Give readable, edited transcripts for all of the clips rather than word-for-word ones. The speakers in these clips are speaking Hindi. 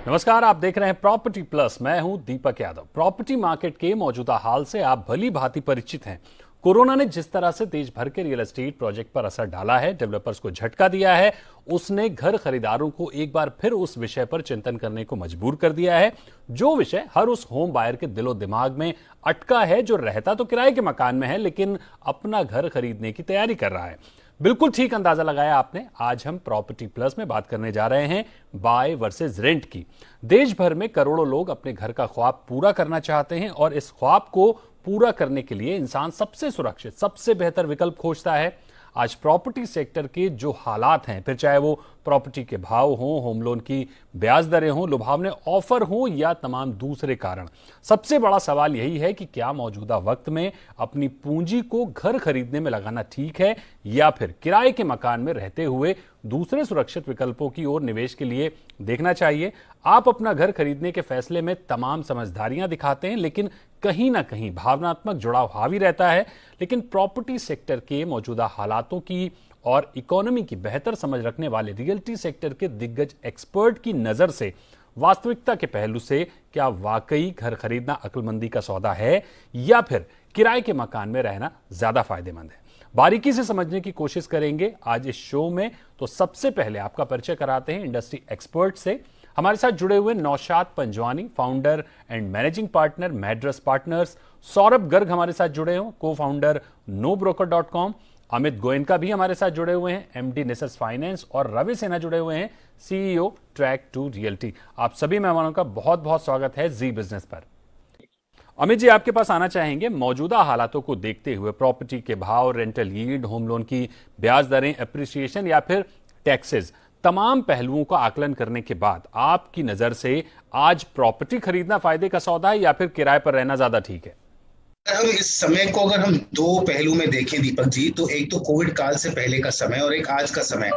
नमस्कार, आप देख रहे हैं प्रॉपर्टी प्लस। मैं हूं दीपक यादव। प्रॉपर्टी मार्केट के मौजूदा हाल से आप भली भांति परिचित हैं। कोरोना ने जिस तरह से देश भर के रियल एस्टेट प्रोजेक्ट पर असर डाला है, डेवलपर्स को झटका दिया है, उसने घर खरीदारों को एक बार फिर उस विषय पर चिंतन करने को मजबूर कर दिया है, जो विषय हर उस होम बायर के दिलो दिमाग में अटका है जो रहता तो किराए के मकान में है लेकिन अपना घर खरीदने की तैयारी कर रहा है। बिल्कुल ठीक अंदाजा लगाया आपने। आज हम प्रॉपर्टी प्लस में बात करने जा रहे हैं बाय वर्सेस रेंट की। देश भर में करोड़ों लोग अपने घर का ख्वाब पूरा करना चाहते हैं और इस ख्वाब को पूरा करने के लिए इंसान सबसे सुरक्षित, सबसे बेहतर विकल्प खोजता है। आज प्रॉपर्टी सेक्टर के जो हालात हैं, फिर चाहे वो प्रॉपर्टी के भाव हों, होम लोन की ब्याज दरें हों, लुभावने ऑफर हों या तमाम दूसरे कारण, सबसे बड़ा सवाल यही है कि क्या मौजूदा वक्त में अपनी पूंजी को घर खरीदने में लगाना ठीक है या फिर किराए के मकान में रहते हुए दूसरे सुरक्षित विकल्पों की ओर निवेश के लिए देखना चाहिए। आप अपना घर खरीदने के फैसले में तमाम समझदारियां दिखाते हैं, लेकिन कहीं ना कहीं भावनात्मक जुड़ाव हावी रहता है। लेकिन प्रॉपर्टी सेक्टर के मौजूदा हालातों की और इकोनॉमी की बेहतर समझ रखने वाले रियल्टी सेक्टर के दिग्गज एक्सपर्ट की नजर से वास्तविकता के पहलू से क्या वाकई घर खरीदना अक्लमंदी का सौदा है या फिर किराए के मकान में रहना ज्यादा फायदेमंद है, बारीकी से समझने की कोशिश करेंगे आज इस शो में। तो सबसे पहले आपका परिचय कराते हैं इंडस्ट्री एक्सपर्ट से। हमारे साथ जुड़े हुए Naushad Panjwani, founder and managing partner Madras Partners. Saurabh Garg हमारे साथ जुड़े हो, को फाउंडर NoBroker.com। अमित गोयनका भी हमारे साथ जुड़े हुए हैं, MD निसस फाइनेंस। और रवि सिन्हा जुड़े हुए हैं, CEO Track2 रियल्टी। आप सभी मेहमानों का बहुत बहुत स्वागत है जी बिजनेस पर। अमित जी, आपके पास आना चाहेंगे। मौजूदा हालातों को देखते हुए प्रॉपर्टी के भाव, रेंटल यील्ड, होम लोन की ब्याज दरें, एप्रिसिएशन या फिर टैक्सेस, तमाम पहलुओं का आकलन करने के बाद आपकी नजर से आज प्रॉपर्टी खरीदना फायदे का सौदा है या फिर किराए पर रहना ज्यादा ठीक है? हम इस समय को अगर हम दो पहलू में देखें दीपक जी, तो एक तो कोविड काल से पहले का समय और एक आज का समय।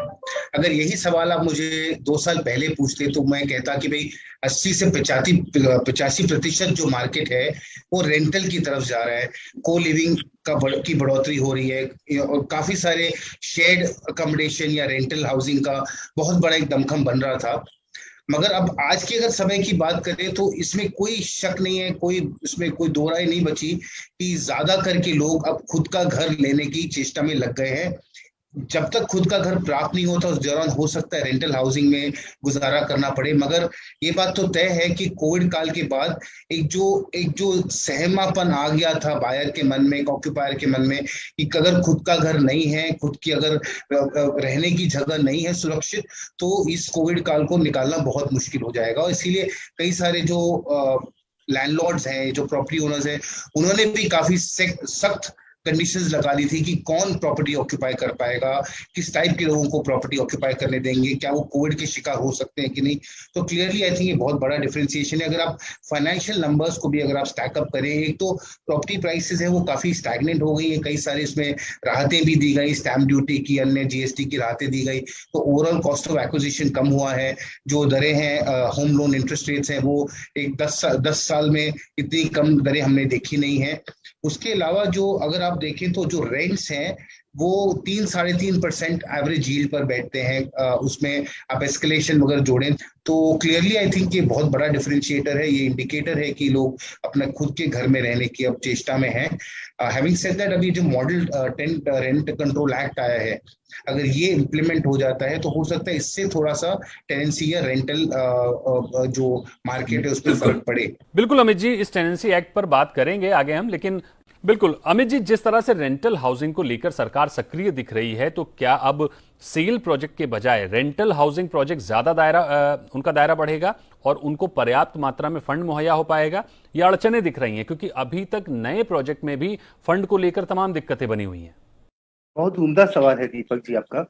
अगर यही सवाल आप मुझे 2 साल पहले पूछते तो मैं कहता कि भाई 80 से 85% जो मार्केट है वो रेंटल की तरफ जा रहा है। को लिविंग की बढ़ोतरी हो रही है और काफी सारे शेयर्ड अकोमोडेशन या रेंटल हाउसिंग का बहुत बड़ा एक दमखम बन रहा था। मगर अब आज के अगर समय की बात करें तो इसमें कोई शक नहीं है, इसमें कोई दो राय नहीं बची कि ज्यादा करके लोग अब खुद का घर लेने की चेष्टा में लग गए हैं। जब तक खुद का घर प्राप्त नहीं होता उस दौरान हो सकता है रेंटल हाउसिंग में गुजारा करना पड़े, मगर ये बात तो तय है कि कोविड काल के बाद एक जो सहमापन आ गया था बायर के मन में, ऑक्यूपायर के मन में, कि अगर खुद का घर नहीं है, खुद की अगर रहने की जगह नहीं है सुरक्षित, तो इस कोविड काल को निकालना बहुत मुश्किल हो जाएगा। और इसीलिए कई सारे जो लैंडलॉर्ड्स हैं, जो प्रॉपर्टी ओनर्स हैं, उन्होंने भी काफी सख्त कंडीशंस लगा दी थी कि कौन प्रॉपर्टी ऑक्यूपाई कर पाएगा, किस टाइप के लोगों को प्रॉपर्टी ऑक्यूपाई करने देंगे, क्या वो कोविड के शिकार हो सकते हैं कि नहीं। तो क्लियरली आई थिंक ये बहुत बड़ा डिफरेंशिएशन है। अगर आप फाइनेंशियल नंबर्स को भी अगर आप स्टैकअप करें, एक तो प्रॉपर्टी प्राइसेस है वो काफी स्टैग्नेंट हो गई है, कई सारे इसमें राहतें भी दी गई, स्टैंप ड्यूटी की, अन्य GST की राहतें दी गई, तो ओवरऑल कॉस्ट ऑफ एक्विजिशन कम हुआ है। जो दरें हैं, होम लोन इंटरेस्ट रेट्स हैं, वो एक 10 साल में इतनी कम दरें हमने देखी नहीं है। उसके अलावा जो अगर आप देखें तो जो रेंट्स हैं वो 3-3.5% एवरेज यील्ड पर बैठते हैं। उसमें आप एस्केलेशन वगैरह जोड़ें तो क्लियरली आई थिंक ये बहुत बड़ा डिफरेंशिएटर है। ये इंडिकेटर है कि लोग अपने खुद के घर में रहने की अब चेष्टा में हैं। हैविंग सेड दैट, अभी जो मॉडल रेंट कंट्रोल एक्ट आया है, अगर ये इम्प्लीमेंट हो जाता है तो हो सकता है इससे थोड़ा सा टेनेंसी या रेंटल जो मार्केट है उस पर बिल्कुल फर्क पड़े। बिल्कुल अमित जी, इस टेनेंसी एक्ट पर बात करेंगे आगे हम, लेकिन बिल्कुल अमित जी, जिस तरह से रेंटल हाउसिंग को लेकर सरकार सक्रिय दिख रही है, तो क्या अब सेल प्रोजेक्ट के बजाय रेंटल हाउसिंग प्रोजेक्ट ज्यादा उनका दायरा बढ़ेगा और उनको पर्याप्त मात्रा में फंड मुहैया हो पाएगा, या अड़चने दिख रही हैं? क्योंकि अभी तक नए प्रोजेक्ट में भी फंड को लेकर तमाम दिक्कतें बनी हुई हैं। बहुत उम्दा सवाल है दीपक जी आपका।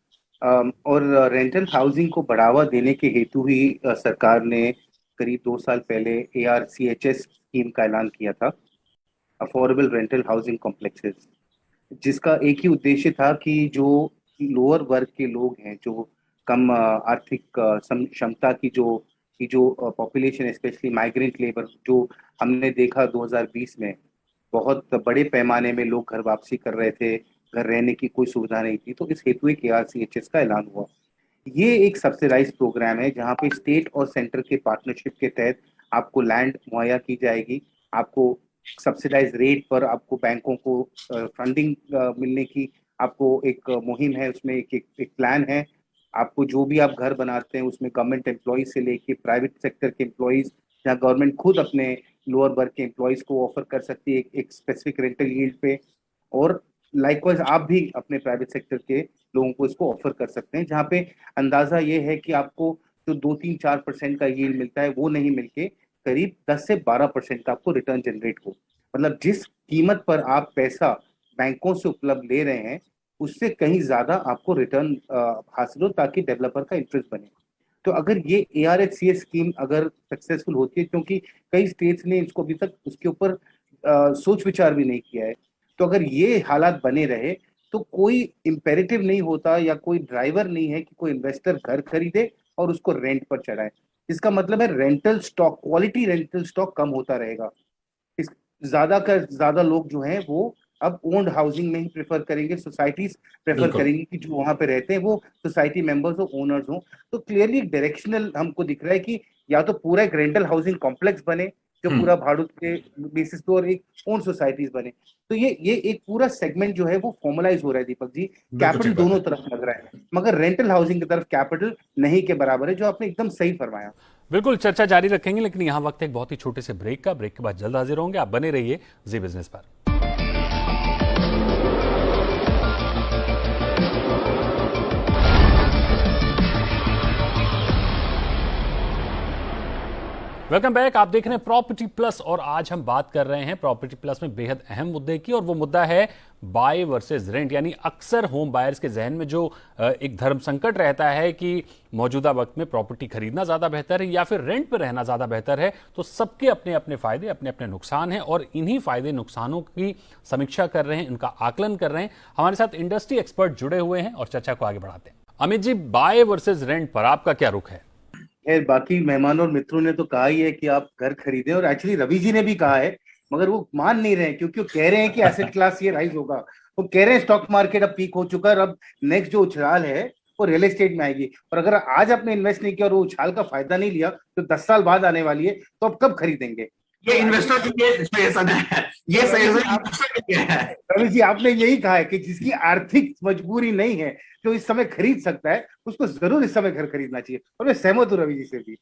और रेंटल हाउसिंग को बढ़ावा देने के हेतु ही सरकार ने करीब 2 साल पहले ARCHS स्कीम का ऐलान किया था, अफोर्डेबल रेंटल हाउसिंग कॉम्प्लेक्सेस, जिसका एक ही उद्देश्य था कि जो लोअर वर्ग के लोग हैं, जो कम आर्थिक क्षमता की जो पॉपुलेशन है, स्पेशली माइग्रेंट लेबर, जो हमने देखा 2020 में बहुत बड़े पैमाने में लोग घर वापसी कर रहे थे, घर रहने की कोई सुविधा नहीं थी, तो इस हेतु एक ARCHS का ऐलान हुआ। ये एक सब्सिडाइज प्रोग्राम है जहाँ पे स्टेट और सेंटर के पार्टनरशिप के तहत आपको लैंड मुहैया की जाएगी, आपको सब्सिडाइज रेट पर आपको बैंकों को फंडिंग मिलने की आपको एक मुहिम है, उसमें एक प्लान है। आपको जो भी आप घर बनाते हैं उसमें गवर्नमेंट एम्प्लॉयज से लेके प्राइवेट सेक्टर के एम्प्लॉयज, जहाँ गवर्नमेंट खुद अपने लोअर वर्ग के एम्प्लॉयज को ऑफर कर सकती है एक स्पेसिफिक रेंटल यील्ड पे, और लाइकवाइज आप भी अपने प्राइवेट सेक्टर के लोगों को इसको ऑफर कर सकते हैं, जहाँ पे अंदाजा ये है कि आपको जो 2-3-4% का यील्ड मिलता है वो नहीं मिलके करीब 10 से 12% का आपको रिटर्न जनरेट हो। मतलब जिस कीमत पर आप पैसा बैंकों से उपलब्ध ले रहे हैं उससे कहीं ज्यादा आपको रिटर्न हासिल हो, ताकि डेवलपर का इंटरेस्ट बने। तो अगर ये ARHCS स्कीम अगर सक्सेसफुल होती है, क्योंकि कई स्टेट्स ने इसको अभी तक उसके ऊपर सोच विचार भी नहीं किया है, तो अगर ये हालात बने रहे तो कोई इम्पेरेटिव नहीं होता या कोई ड्राइवर नहीं है कि कोई इन्वेस्टर घर खरीदे और उसको रेंट पर चढ़ाए। इसका मतलब है rental stock, quality rental stock कम होता रहेगा। इस ज्यादा का ज्यादा लोग जो हैं वो अब ओन्ड हाउसिंग में ही प्रेफर करेंगे, सोसाइटीज प्रेफर करेंगी कि जो वहां पे रहते हैं वो सोसाइटी मेंबर्स हो, ओनर्स हो। तो क्लियरली डायरेक्शनल हमको दिख रहा है कि या तो पूरा एक रेंटल हाउसिंग कॉम्प्लेक्स बने जो पूरा भाड़ू के बेसिस पे, और एक ओन सोसाइटीज बने। तो ये एक पूरा सेगमेंट जो है वो फॉर्मलाइज हो रहा है दीपक जी। कैपिटल दोनों तरफ लग रहा है, मगर रेंटल हाउसिंग की तरफ कैपिटल नहीं के बराबर है, जो आपने एकदम सही फरमाया। बिल्कुल, चर्चा जारी रखेंगे, लेकिन यहाँ वक्त एक बहुत ही छोटे से ब्रेक का। ब्रेक के बाद जल्द हाजिर होंगे। आप बने रहिए जी बिजनेस पर। Welcome back. आप देख रहे हैं प्रॉपर्टी प्लस और आज हम बात कर रहे हैं प्रॉपर्टी प्लस में बेहद अहम मुद्दे की, और वो मुद्दा है बाय वर्सेस रेंट। यानी अक्सर होम बायर्स के जहन में जो एक धर्म संकट रहता है कि मौजूदा वक्त में प्रॉपर्टी खरीदना ज्यादा बेहतर है या फिर रेंट पर रहना ज्यादा बेहतर है, तो सबके अपने अपने फायदे, अपने अपने नुकसान हैं, और इन्हीं फायदे नुकसानों की समीक्षा कर रहे हैं, इनका आकलन कर रहे हैं। हमारे साथ इंडस्ट्री एक्सपर्ट जुड़े हुए हैं और चर्चा को आगे बढ़ाते हैं। Amit ji, bye versus rent पर आपका क्या रुख है? खैर, बाकी मेहमानों और मित्रों ने तो कहा ही है कि आप घर खरीदें, और एक्चुअली रवि जी ने भी कहा है, मगर वो मान नहीं रहे हैं, क्योंकि वो कह रहे हैं कि एसेट क्लास ये राइज होगा। वो कह रहे हैं स्टॉक मार्केट अब पीक हो चुका है, अब नेक्स्ट जो उछाल है वो रियल एस्टेट में आएगी, और अगर आज आपने इन्वेस्ट नहीं किया और वो उछाल का फायदा नहीं लिया तो 10 साल बाद आने वाली है, तो अब कब खरीदेंगे? ये इन्वेस्टर के लिए सजेशन है, ये सजेशन है। रवि जी, आपने यही कहा है कि जिसकी आर्थिक मजबूरी नहीं है, जो इस समय खरीद सकता है, उसको जरूर इस समय घर खरीदना चाहिए, और मैं सहमत हूं रवि जी से भी।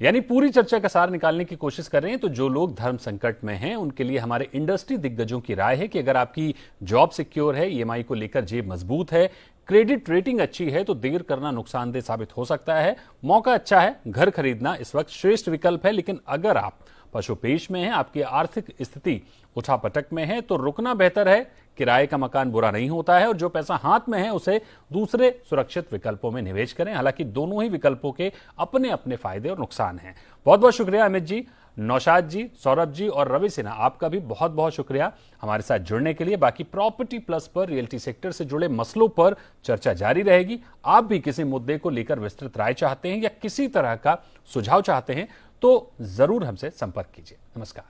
यानी पूरी चर्चा का सार निकालने की कोशिश कर रहे हैं। तो जो लोग धर्म संकट में हैं उनके लिए हमारे इंडस्ट्री दिग्गजों की राय है कि अगर आपकी जॉब सिक्योर है, ईएमआई को लेकर जेब मजबूत है, क्रेडिट रेटिंग अच्छी है, तो देर करना नुकसानदेह साबित हो सकता है। मौका अच्छा है, घर खरीदना इस वक्त श्रेष्ठ विकल्प है। लेकिन अगर आप पशुपेश में हैं, आपकी आर्थिक स्थिति उठापटक में है, तो रुकना बेहतर है। किराए का मकान बुरा नहीं होता है, और जो पैसा हाथ में है उसे दूसरे सुरक्षित विकल्पों में निवेश करें। हालांकि दोनों ही विकल्पों के अपने अपने फायदे और नुकसान हैं। बहुत बहुत शुक्रिया अमित जी, नौशाद जी, सौरभ जी और रवि सिन्हा, आपका भी बहुत बहुत शुक्रिया हमारे साथ जुड़ने के लिए। बाकी प्रॉपर्टी प्लस पर रियल्टी सेक्टर से जुड़े मसलों पर चर्चा जारी रहेगी। आप भी किसी मुद्दे को लेकर विस्तृत राय चाहते हैं या किसी तरह का सुझाव चाहते हैं तो जरूर हमसे संपर्क कीजिए। नमस्कार।